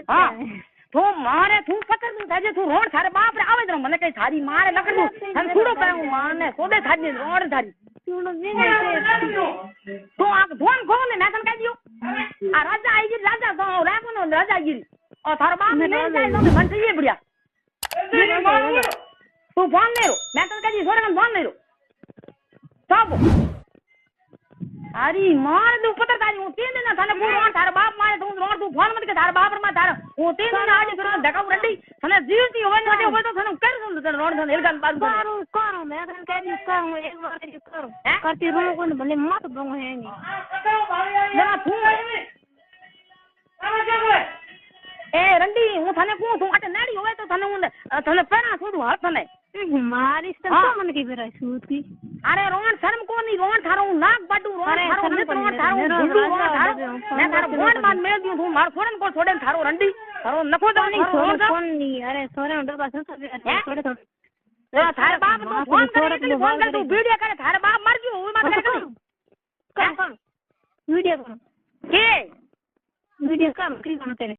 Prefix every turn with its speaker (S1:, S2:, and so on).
S1: હા તું મારે તું ફકર તું થાજે તું રોણ થારે બાપ રે આવે જ મને કઈ થારી મારે લકડું અને છૂડો પાઉં માને સોદે થાજી રોણ થારી
S2: છૂડો વિને
S1: તું આ ફોન ખોલે ને કન કાઈ દિયો આ રાજા આઈ ગઈ રાજા તો રાખો ને રાજા ગીરી ઓ થારો બાપ ને જાય તો મન થઈ પડ્યા તું ફોન લેરો મેં કન કાઈ સોરે ફોન લેરો સાબો અરે માર દુ પતર તારી હું તેન ના થાને પૂરો તારા બાપ મારે તું રોણ તું ફોન મત કે તારા બાપ માં તારા હું તેન ના આડી કરો ધકાવ રડી અને જીવતી હોય ને હોય તો તને કર દઉં તને રોણ તને એલગાન બાદ
S2: કરો મેં તને કહી કરું એક વાર કરો કરતી રૂ કોને ભલે મત બંગ હે ની
S1: ના તું એ રંડી હું તને કહું તું આટે નાડી હોય તો તને હું તને પેરા છોડું હાથ તને
S2: મારી તો મને કી બેરા સુતી
S1: અરે રોણ શરમ કોની રોણ થારો હું નાક બાડું રોણ થારો ને રોણ થારો ગુડું રોણ થારો મેં તારો ફોન માં મેલ દઉં તું માર છોડન કો છોડન થારો રંડી થારો નખો દો ની
S2: ફોન ની અરે સોરે ડબા છોડે
S1: થોડે થારે બાપ તો ફોન કરે ફોન કર તું વિડિયો કરે થારે બાપ મરજો હું માં કરે
S2: કર વિડિયો કરો
S1: કે
S2: વિડિયો કામ કરી કોણ કરે